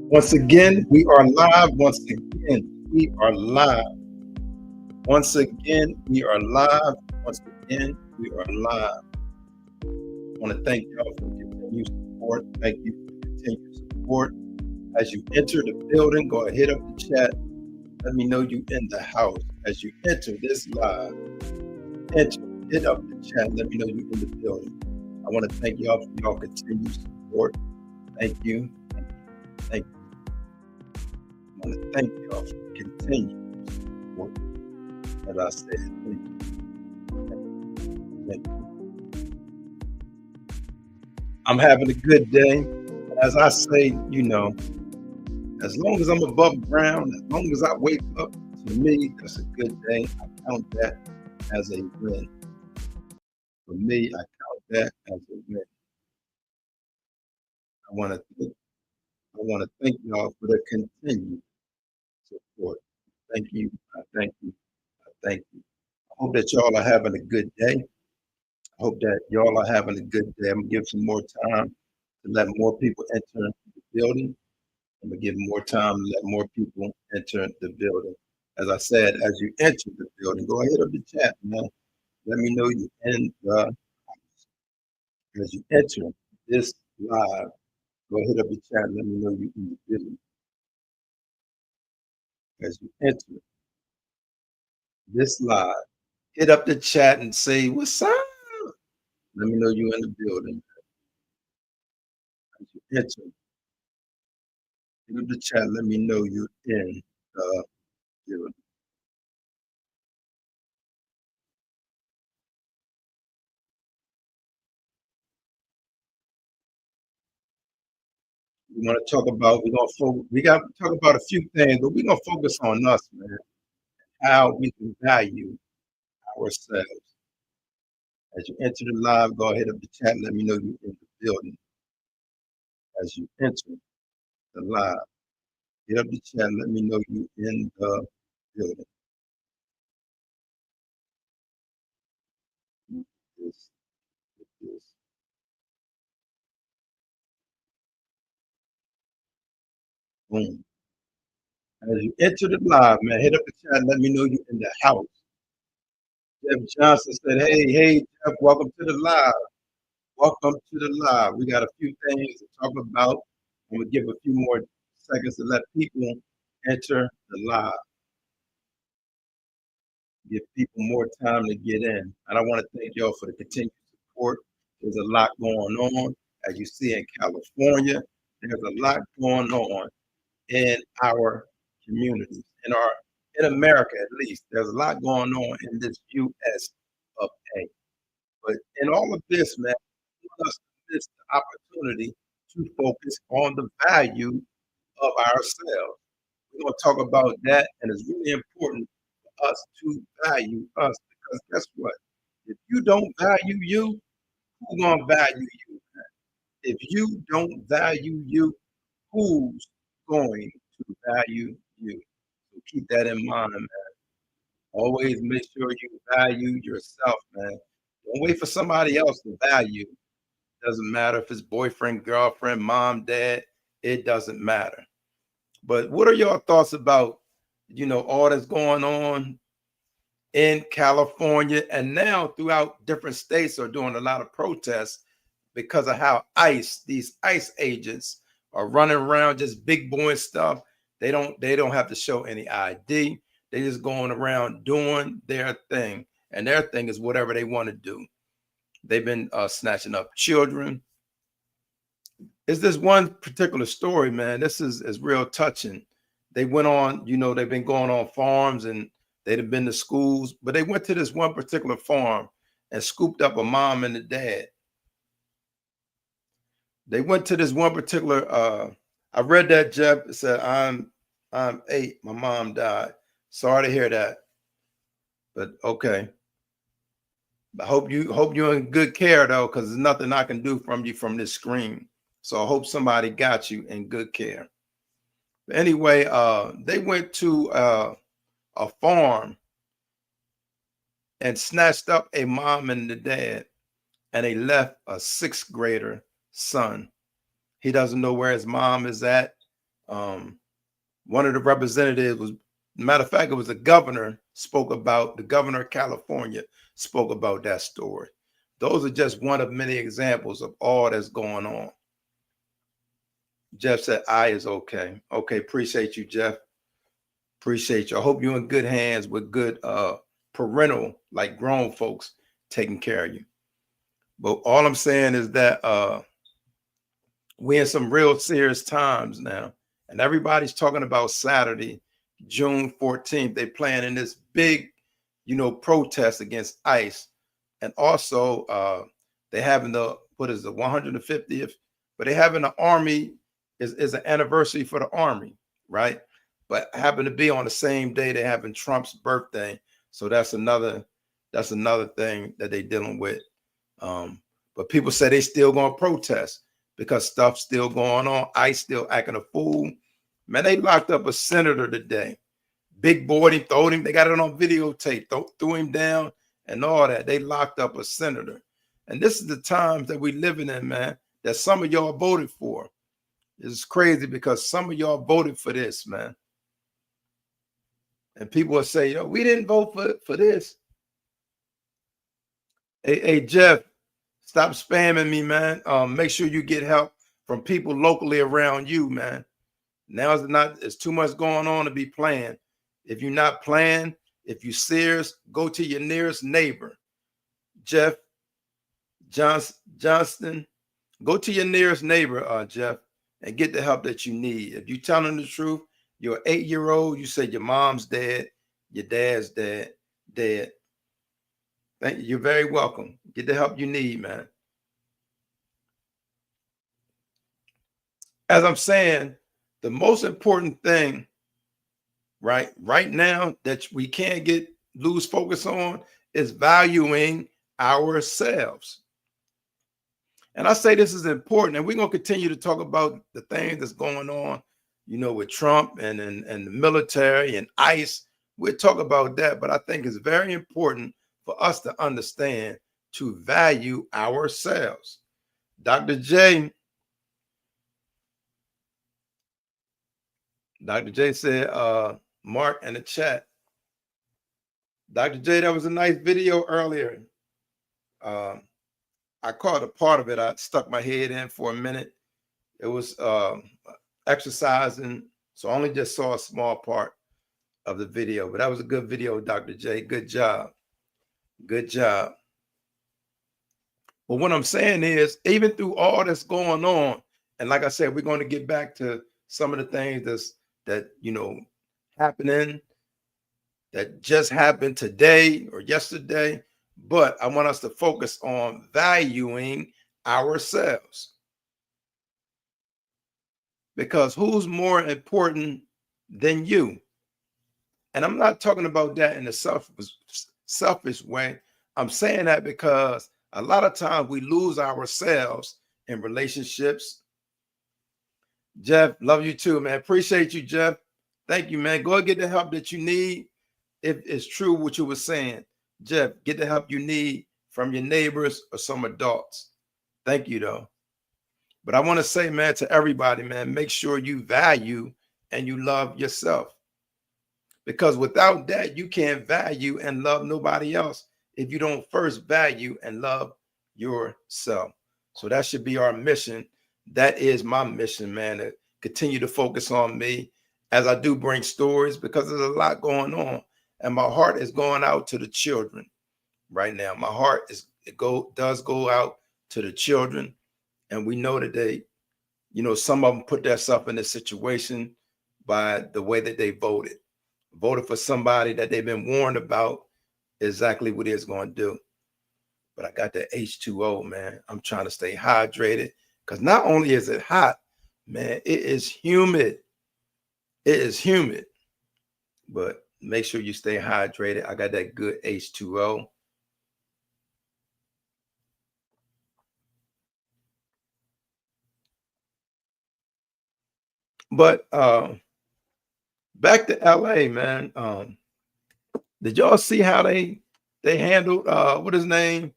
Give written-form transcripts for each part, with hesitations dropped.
Once again, we are live. Once again, we are live. Once again, we are live. Once again, we are live. I want to thank y'all for your continued support. Thank you for your continued support. As you enter the building, go ahead, hit up the chat. Let me know you in the house. As you enter this live, enter, hit up the chat. Let me know you in the building. I want to thank y'all for y'all continued support. Thank you. Thank you. I want to thank y'all for continued support. As I said, thank you. Thank you. I'm having a good day. As I say, as long as I'm above ground, as long as I wake up, to me, that's a good day. I count that as a win. For me, I count that as a win. I want to thank y'all for the continued support. Thank you. I thank you. I thank you. I hope that y'all are having a good day. I hope that y'all are having a good day. I'm gonna give some more time to let more people enter the building. I'm gonna give more time to let more people enter the building. As I said, as you enter the building, go ahead of the chat, man. Let me know you in the as you enter this live. Go ahead of the chat. Let me know you in the building as you enter this live. Hit up the chat and say what's up. Let me know you in the building as you enter. Hit up the chat. Let me know you in the building. We want to talk about. We got to talk about a few things, but we're gonna focus on us, man. How we can value ourselves. As you enter the live, go ahead up the chat. Let me know you're in the building. As you enter the live, hit up the chat. Let me know you're in the building. This, this. Boom. As you enter the live, man, hit up the chat. Let me know you're in the house. Jeff Johnson said, hey, Jeff, welcome to the live. Welcome to the live. We got a few things to talk about. I'm going to give a few more seconds to let people enter the live. Give people more time to get in. And I want to thank y'all for the continued support. There's a lot going on. As you see in California, there's a lot going on in our communities, in America at least. There's a lot going on in this US of A. But in all of this, man, we must miss the opportunity to focus on the value of ourselves. We're going to talk about that, and it's really important for us to value us because guess what? If you don't value you, who's going to value you? If you don't value you, who's going to value you? So keep that in mind, man. Always make sure you value yourself, man. Don't wait for somebody else to value. Doesn't matter if it's boyfriend, girlfriend, mom, dad. It doesn't matter. But what are your thoughts about, all that's going on in California and now throughout different states are doing a lot of protests because of how these ICE agents are running around just big boy stuff. They don't have to show any ID. They just going around doing their thing. And their thing is whatever they want to do. They've been snatching up children. It's this one particular story, man. This is real touching. They went on, they've been going on farms and they'd have been to schools, but they went to this one particular farm and scooped up a mom and a dad. They went to this one particular I read that, Jeff. It said, I'm 8. My mom died. Sorry to hear that. But okay. I hope you're in good care though, because there's nothing I can do from you from this screen. So I hope somebody got you in good care. But anyway, they went to a farm and snatched up a mom and the dad, and they left a sixth grader son. He doesn't know where his mom is at. One of the representatives was, matter of fact, it was the governor the governor of California spoke about that story. Those are just one of many examples of all that's going on. Jeff said, I is okay. Okay, appreciate you, Jeff. Appreciate you. I hope you're in good hands with good parental, like grown folks taking care of you. But all I'm saying is that we're in some real serious times now. And everybody's talking about Saturday, June 14th. They're planning this big, protest against ICE. And also they're having the 150th, but they're having the Army is an anniversary for the Army, right? But happen to be on the same day they're having Trump's birthday. So that's another thing that they're dealing with. But people say they still gonna protest because stuff's still going on. ICE still acting a fool. Man, they locked up a senator today. Big boy, he throwed him. They got it on videotape. Threw him down and all that. They locked up a senator. And this is the times that we living in, man, that some of y'all voted for. It's crazy because some of y'all voted for this, man. And people will say, yo, we didn't vote for this. Hey, Jeff, stop spamming me, man. Make sure you get help from people locally around you, man. Now it's too much going on to be playing. If you're not playing, if you're serious, go to your nearest neighbor. Jeff Johnston, go to your nearest neighbor, Jeff, and get the help that you need. If you're telling the truth, you're an 8-year-old, you said your mom's dead, your dad's dead. Thank you. You're very welcome. Get the help you need, man. As I'm saying, the most important thing right now that we can't lose focus on is valuing ourselves. And I say this is important, and we're going to continue to talk about the things that's going on, with Trump and the military and ICE. We'll talk about that, but I think it's very important for us to understand to value ourselves. Dr. J said, Mark in the chat. Dr. J, that was a nice video earlier. I caught a part of it. I stuck my head in for a minute. It was exercising, so I only just saw a small part of the video, but that was a good video, Dr. J. Good job. Good job. But what I'm saying is, even through all that's going on, and like I said, we're going to get back to some of the things that happening, that just happened today or yesterday. But I want us to focus on valuing ourselves. Because who's more important than you? And I'm not talking about that in a selfish way. I'm saying that because a lot of times we lose ourselves in relationships. Jeff, love you too, man. Appreciate you, Jeff. Thank you, man. Go and get the help that you need. If it's true what you were saying, Jeff, get the help you need from your neighbors or some adults. Thank you, though. But I want to say, man, to everybody, man, make sure you value and you love yourself. Because without that, you can't value and love nobody else if you don't first value and love yourself. So that should be our mission. That is my mission, man, to continue to focus on me as I do bring stories, because there's a lot going on. And my heart is going out to the children right now. My heart does go out to the children. And we know that they, some of them put themselves in this situation by the way that they voted for somebody that they've been warned about exactly what it's going to do. But I got that H2O, man. I'm trying to stay hydrated, because not only is it hot, man, it is humid. It is humid. But make sure you stay hydrated. I got that good H2O. But back to LA, man. Did y'all see how they handled what his name?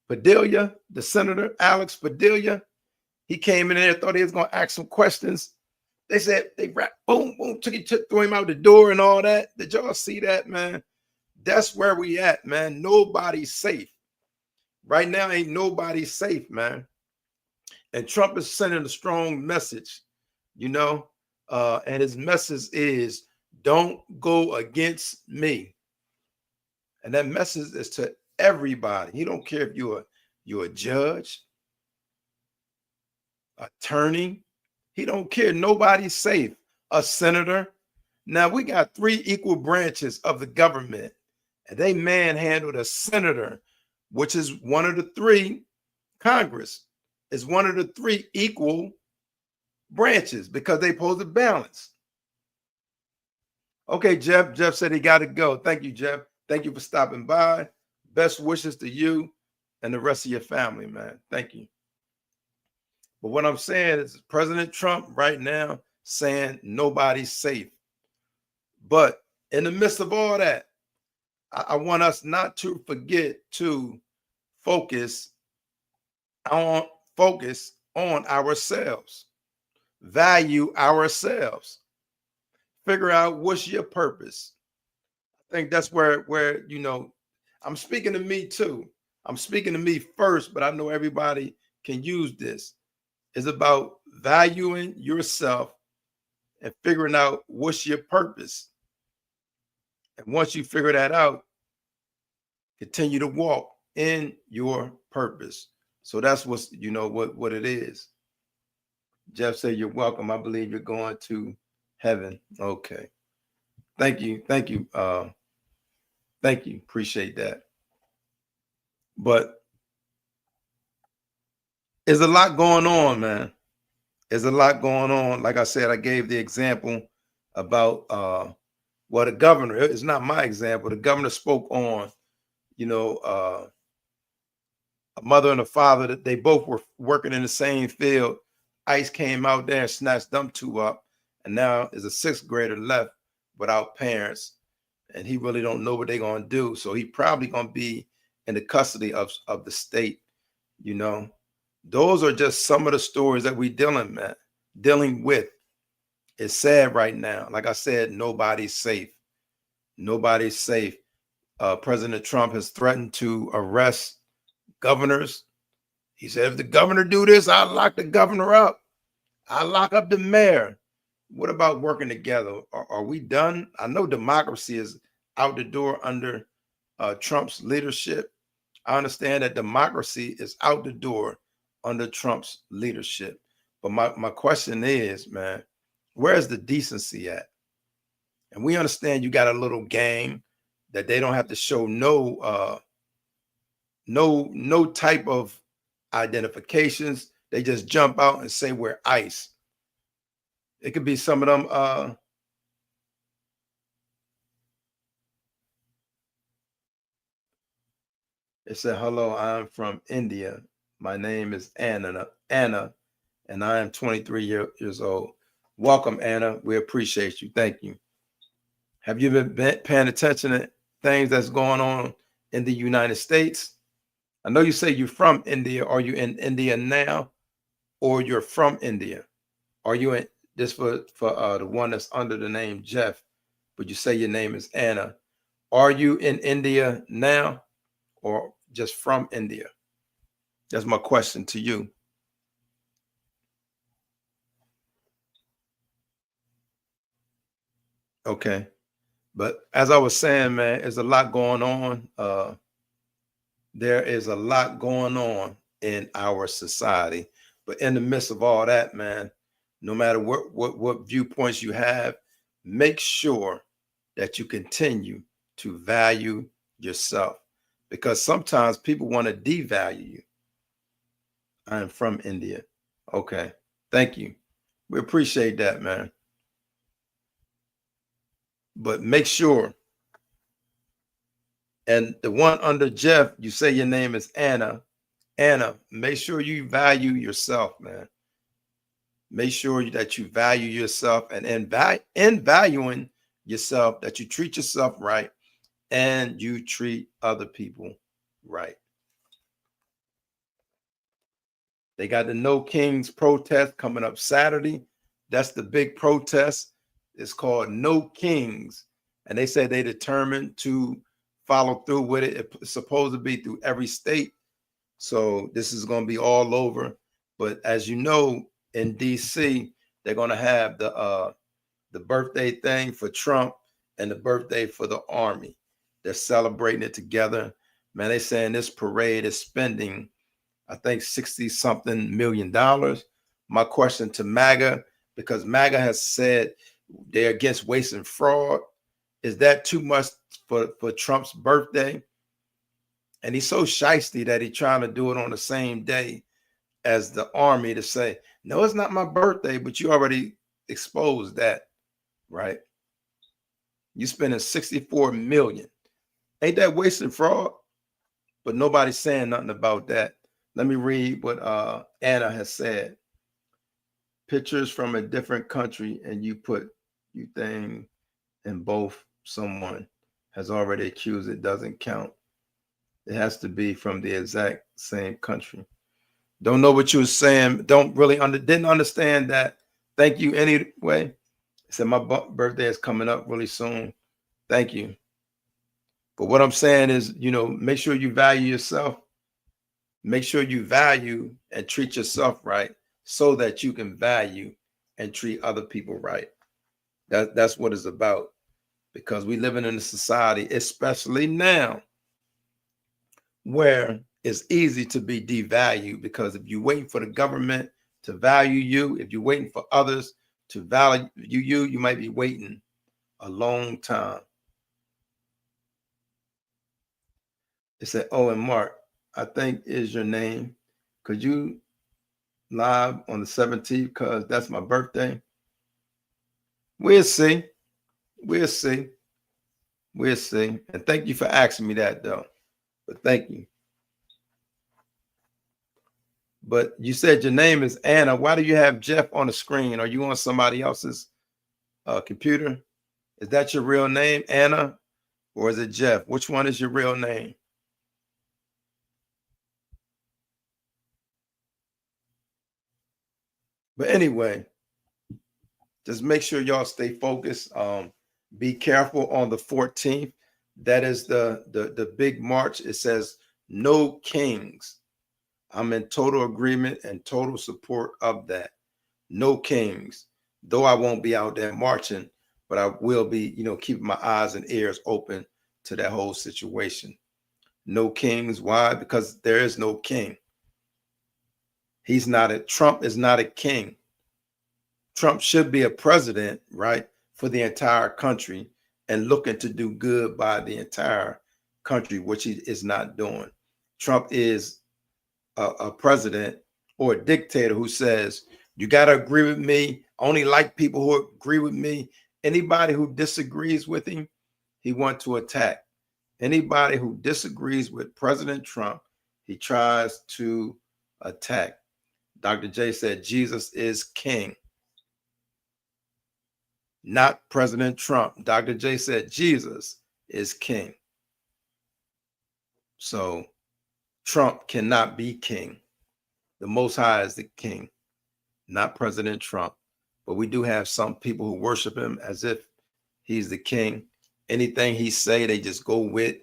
Padilla, the senator, Alex Padilla. He came in there, thought he was gonna ask some questions They said they rap, boom, boom, threw him out the door and all that. Did y'all see that, man? That's where we at, man. Nobody's safe. Right now, ain't nobody safe, man. And Trump is sending a strong message, you know, and his message is don't go against me. And that message is to everybody. He don't care if you're a judge, attorney. He don't care. Nobody's safe. A senator. Now we got 3 equal branches of the government, and they manhandled a senator, which is one of the 3. Congress is one of the 3 equal branches because they pose a balance. Okay, Jeff. Jeff said he got to go. Thank you, Jeff. Thank you for stopping by. Best wishes to you and the rest of your family, man. Thank you. But what I'm saying is President Trump right now saying nobody's safe. But in the midst of all that, I want us not to forget to focus on ourselves, value ourselves, figure out what's your purpose. I think that's where I'm speaking to me too. I'm speaking to me first, but I know everybody can use this. It's about valuing yourself and figuring out what's your purpose. And once you figure that out, continue to walk in your purpose. So that's what it is. Jeff said, you're welcome. I believe you're going to heaven. Okay. Thank you. Thank you. Thank you. Appreciate that. But there's a lot going on, man. There's a lot going on. Like I said, I gave the example about the governor. It's not my example. The governor spoke on, a mother and a father that they both were working in the same field. ICE came out there and snatched them 2 up, and now there's a 6th grader left without parents, and he really don't know what they're gonna do. So he probably gonna be in the custody of the state. Those are just some of the stories that we dealing with. It's sad right now. Like I said, nobody's safe. Nobody's safe. President Trump has threatened to arrest governors. He said, if the governor do this, I'll lock the governor up. I'll lock up the mayor. What about working together? Are we done? I know democracy is out the door under Trump's leadership. I understand that democracy is out the door under Trump's leadership. But my question is, man, where's the decency at? And we understand you got a little gang that they don't have to show no type of identifications. They just jump out and say we're ICE. It could be some of them. It said, hello, I'm from India. My name is Anna, and I am 23 years old. Welcome, Anna. We appreciate you. Thank you. Have you been paying attention to things that's going on in the United States? I know you say you're from India. Are you in India now, or you're from India? Are you in this for the one that's under the name Jeff, but you say your name is Anna? Are you in India now, or just from India? That's my question to you. Okay. But as I was saying, man, there's a lot going on. There is a lot going on in our society. But in the midst of all that, man, no matter what viewpoints you have, make sure that you continue to value yourself, because sometimes people want to devalue you. I am from India. Okay. Thank you. We appreciate that, man. But make sure, and the one under Jeff, you say your name is Anna. Anna, make sure you value yourself, man. Make sure that you value yourself, and in valuing yourself, that you treat yourself right and you treat other people right. They got the No Kings protest coming up Saturday. That's the big protest. It's called No Kings. And they said they determined to follow through with it. It's supposed to be through every state. So this is going to be all over. But as you know, in DC, they're going to have the birthday thing for Trump and the birthday for the Army. They're celebrating it together. Man, they're saying this parade is spending, I think, 60 something million dollars. My question to MAGA, because MAGA has said they're against waste and fraud. Is that too much for Trump's birthday? And he's so shisty that he's trying to do it on the same day as the Army to say, no, it's not my birthday, but you already exposed that, right? You spending 64 million. Ain't that waste and fraud? But nobody's saying nothing about that. Let me read what Anna has said. Pictures from a different country, and you put you thing in both. Someone has already accused, it doesn't count. It has to be from the exact same country. Don't know what you were saying. Don't really didn't understand that. Thank you anyway. I said my birthday is coming up really soon. Thank you. But what I'm saying is, make sure you value yourself. Make sure you value and treat yourself right so that you can value and treat other people right. That's what it's about. Because we living in a society, especially now, where it's easy to be devalued. Because if you're waiting for the government to value you, if you're waiting for others to value you, you might be waiting a long time. It said, oh, and Mark, I think is your name. Could you live on the 17th? Because that's my birthday. We'll see. We'll see. We'll see. And thank you for asking me that, though. But thank you. But you said your name is Anna. Why do you have Jeff on the screen? Are you on somebody else's computer? Is that your real name, Anna? Or is it Jeff? Which one is your real name? But anyway, just make sure y'all stay focused. Be careful on the 14th. That is the big march. It says no kings. I'm in total agreement and total support of that. No kings. Though I won't be out there marching, but I will be, keeping my eyes and ears open to that whole situation. No kings. Why? Because there is no king. Trump is not a king. Trump should be a president, right, for the entire country and looking to do good by the entire country, which he is not doing. Trump is a president or a dictator who says, you got to agree with me. I only like people who agree with me. Anybody who disagrees with him, he wants to attack. Anybody who disagrees with President Trump, he tries to attack. Dr. J said Jesus is king, not President Trump. Dr. J said Jesus is king. So Trump cannot be king. The Most High is the king, not President Trump. But we do have some people who worship him as if he's the king. Anything he say, they just go with,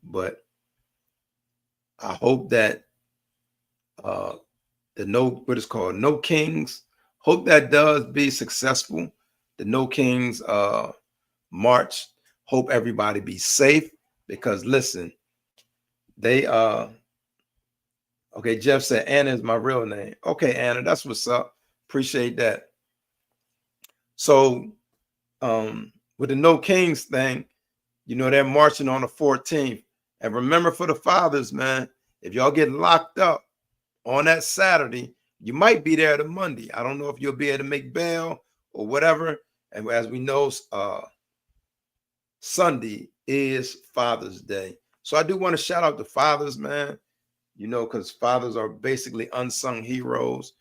But I hope that what is called No Kings, hope that does be successful. The No Kings march. Hope everybody be safe, because listen, they okay, Jeff said Anna is my real name. Okay, Anna, that's what's up. Appreciate that. So with the No Kings thing, they're marching on the 14th. And remember, for the fathers, man, if y'all get locked up on that Saturday, you might be there the Monday. I don't know if you'll be able to make bail or whatever. And as we know, Sunday is Father's Day. So I do want to shout out the fathers, man, because fathers are basically unsung heroes.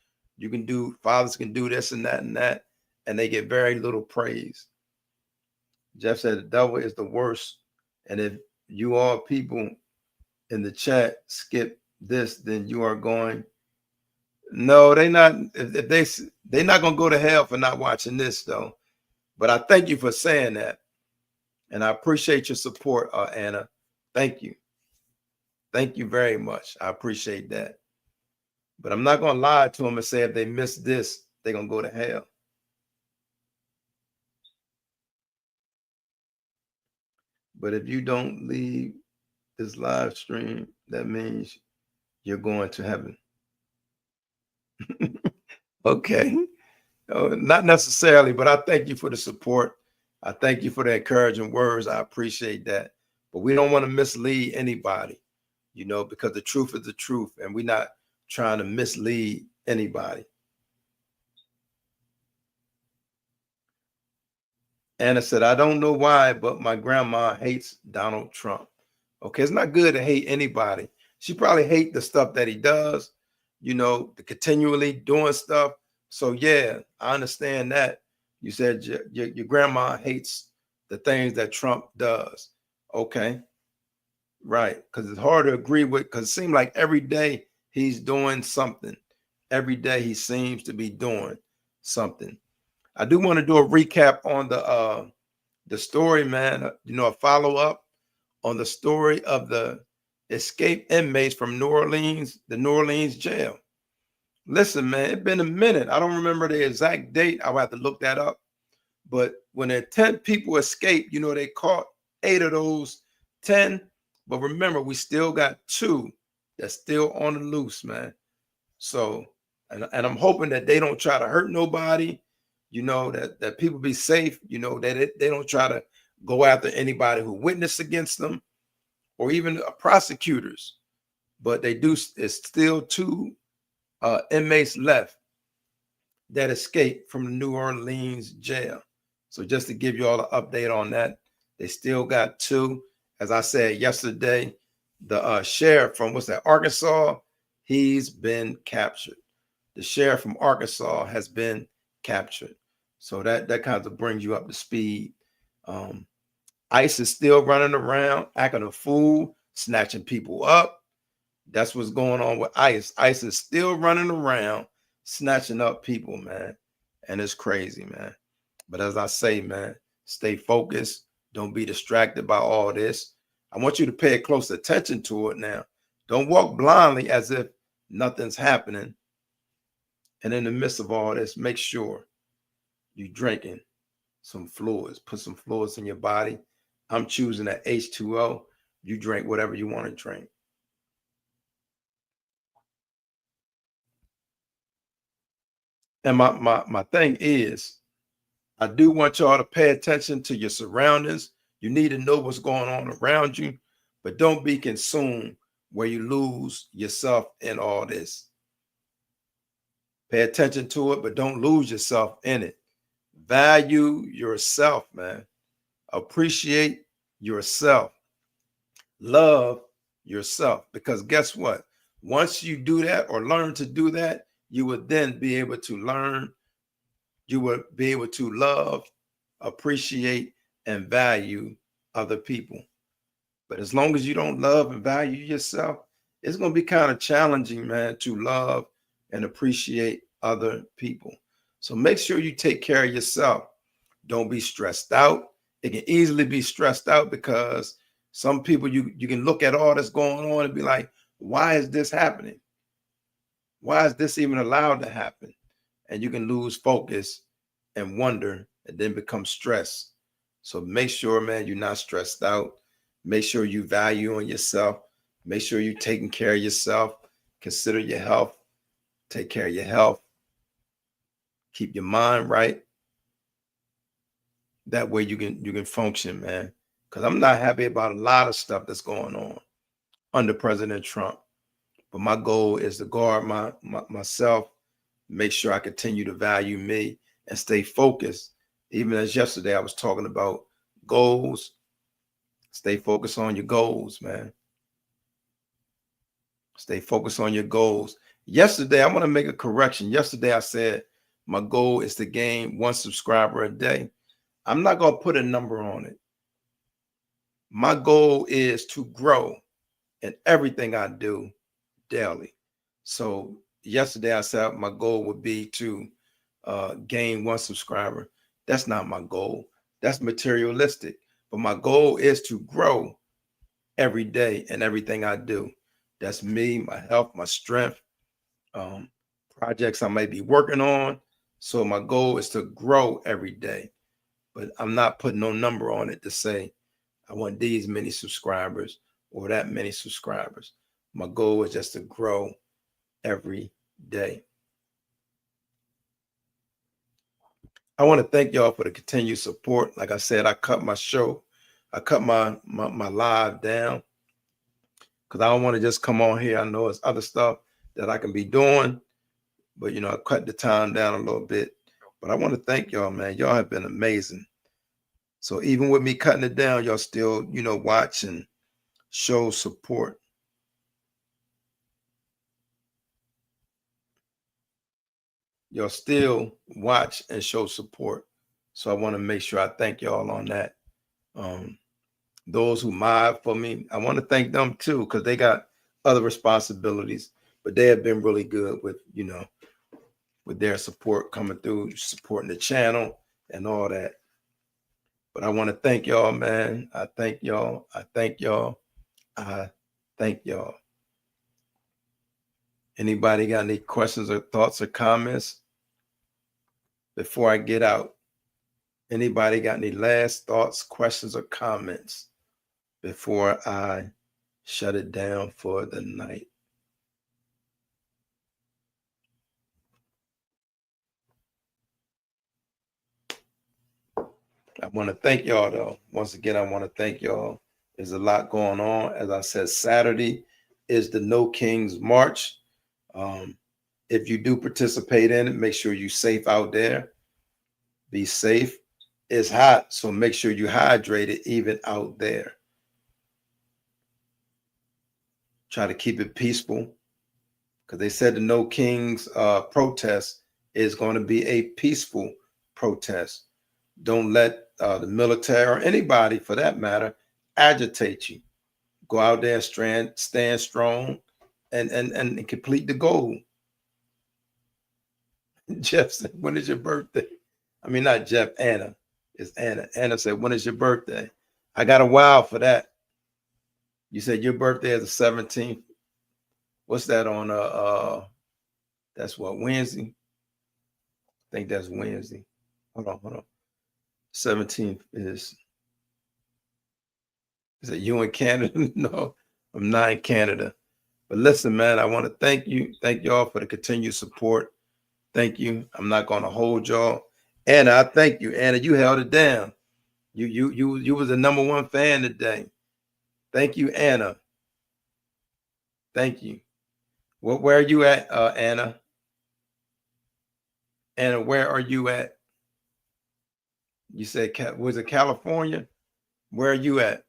Fathers can do this and that, and they get very little praise. Jeff said the devil is the worst. And if you all people in the chat skip this, then you are going No, they not. If they're not gonna go to hell for not watching this though. But I thank you for saying that, and I appreciate your support, Anna. Thank you. Thank you very much. I appreciate that. But I'm not gonna lie to them and say if they miss this, they're gonna go to hell. But if you don't leave this live stream, that means you're going to heaven. Okay. Not necessarily, but I thank you for the support. I thank you for the encouraging words. I appreciate that. But we don't want to mislead anybody, because the truth is the truth, and we're not trying to mislead anybody. Anna said, I don't know why, but my grandma hates Donald Trump. Okay, it's not good to hate anybody. She probably hates the stuff that he does, the continually doing stuff. So yeah, I understand that. You said your grandma hates the things that Trump does. Okay, right. Because it's hard to agree with, because it seems like every day he's doing something. Every day he seems to be doing something. I do want to do a recap on the story, man. A follow up on the story of the escaped inmates from New Orleans, the New Orleans jail. Listen, man, it's been a minute. I don't remember the exact date. I'll have to look that up. But when the 10 people escaped, they caught 8 of those 10. But remember, we still got 2 that's still on the loose, man. So, and I'm hoping that they don't try to hurt nobody, that people be safe, that they don't try to go after anybody who witnessed against them or even prosecutors. But they do, it's still 2 inmates left that escaped from the New Orleans jail. So just to give you all an update on that, they still got 2. As I said yesterday, the sheriff from Arkansas, he's been captured. The sheriff from Arkansas has been captured. So that kind of brings you up to speed. ICE is still running around, acting a fool, snatching people up. That's what's going on with ICE. ICE is still running around, snatching up people, man. And it's crazy, man. But as I say, man, stay focused. Don't be distracted by all this. I want you to pay close attention to it now. Don't walk blindly as if nothing's happening. And in the midst of all this, make sure you're drinking some fluids. Put some fluids in your body. I'm choosing that H2O. You drink whatever you want to drink. And my thing is, I do want y'all to pay attention to your surroundings. You need to know what's going on around you, but don't be consumed where you lose yourself in all this. Pay attention to it, but don't lose yourself in it. Value yourself, man. Appreciate yourself. Love yourself. Because guess what? Once you do that or learn to do that, you would then be able to learn, you would be able to love, appreciate, and value other people. But as long as you don't love and value yourself, it's going to be kind of challenging, man, to love and appreciate other people. So make sure you take care of yourself. Don't be stressed out. It can easily be stressed out because some people, you can look at all that's going on and be like, why is this happening? Why is this even allowed to happen? And you can lose focus and wonder and then become stressed. So make sure, man, you're not stressed out. Make sure you value on yourself. Make sure you're taking care of yourself. Consider your health. Take care of your health. Keep your mind right. That way you can function, man. Because I'm not happy about a lot of stuff that's going on under President Trump. But my goal is to guard myself, make sure I continue to value me and stay focused. Even as yesterday, I was talking about goals. Stay focused on your goals, man. Stay focused on your goals. Yesterday, I want to make a correction. Yesterday, I said my goal is to gain 1 subscriber a day. I'm not going to put a number on it. My goal is to grow in everything I do daily. So yesterday I said my goal would be to gain 1 subscriber. That's not my goal. That's materialistic. But my goal is to grow every day in everything I do. That's me, my health, my strength, um, projects I may be working on. So my goal is to grow every day. But I'm not putting no number on it to say I want these many subscribers or that many subscribers. My goal is just to grow every day. I want to thank y'all for the continued support. Like I said, I cut my live down because I don't want to just come on here. I know it's other stuff that I can be doing, but I cut the time down a little bit. But I want to thank y'all, man. Y'all have been amazing. So even with me cutting it down, y'all still, watch and show support. Y'all still watch and show support. So I want to make sure I thank y'all on that. Those who mod for me, I want to thank them too, because they got other responsibilities, but they have been really good with, with their support coming through, supporting the channel and all that. But I want to thank y'all, man. I thank y'all. I thank y'all. I thank y'all. Anybody got any questions or thoughts or comments before I get out? Anybody got any last thoughts, questions, or comments before I shut it down for the night? I want to thank y'all, though. Once again, I want to thank y'all. There's a lot going on. As I said, Saturday is the No Kings March. If you do participate in it, make sure you're safe out there. Be safe. It's hot, so make sure you hydrated even out there. Try to keep it peaceful, because they said the No Kings protest is going to be a peaceful protest. Don't let the military or anybody, for that matter, agitate you. Go out there and stand strong and complete the goal. Jeff said, when is your birthday? I mean, not Jeff, Anna. It's Anna. Anna said, when is your birthday? I got a while for that. You said your birthday is the 17th. What's that on? That's what, Wednesday? I think that's Wednesday. Hold on. 17th is it you in Canada? No, I'm not in Canada. But listen, man, I want to thank you. Thank y'all for the continued support. Thank you. I'm not going to hold y'all. Anna, I thank you. Anna, you held it down. You was the #1 fan today. Thank you, Anna. Thank you. Where are you at, Anna? Anna, where are you at? You said, was it California? Where are you at?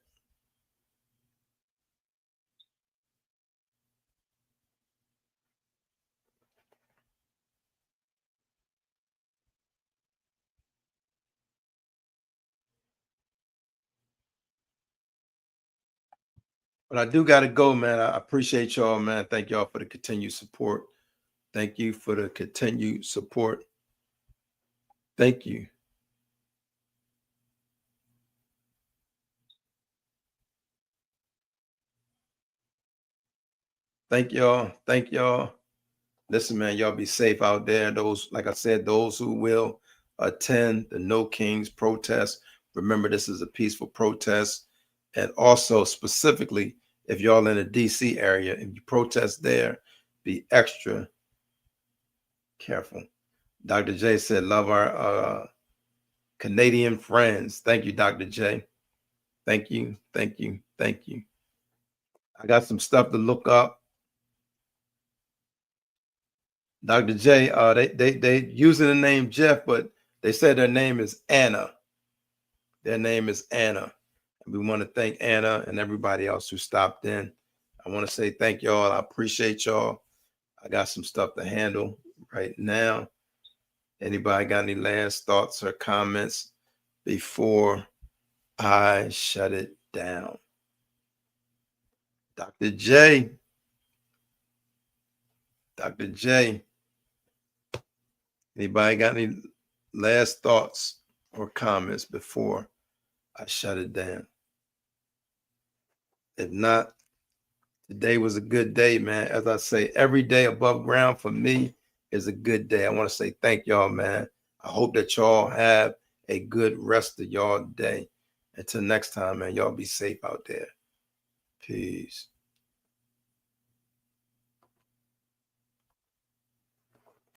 But I do got to go, man. I appreciate y'all, man. Thank y'all for the continued support. Thank you for the continued support. Thank you. Thank y'all. Thank y'all. Listen, man, y'all be safe out there. Those, like I said, those who will attend the No Kings protest, remember this is a peaceful protest. And also, specifically, if y'all in the DC area, if you protest there, be extra careful. Dr. J said, love our Canadian friends. Thank you, Dr. J. Thank you. Thank you. Thank you. I got some stuff to look up. Dr. J, they using the name Jeff, but they said their name is Anna. Their name is Anna. And we want to thank Anna and everybody else who stopped in. I want to say thank y'all. I appreciate y'all. I got some stuff to handle right now. Anybody got any last thoughts or comments before I shut it down? Dr. J. Dr. J, anybody got any last thoughts or comments before I shut it down? If not, today was a good day, man. As I say, every day above ground for me is a good day. I want to say thank y'all, man. I hope that y'all have a good rest of y'all day. Until next time, man, y'all be safe out there. Peace.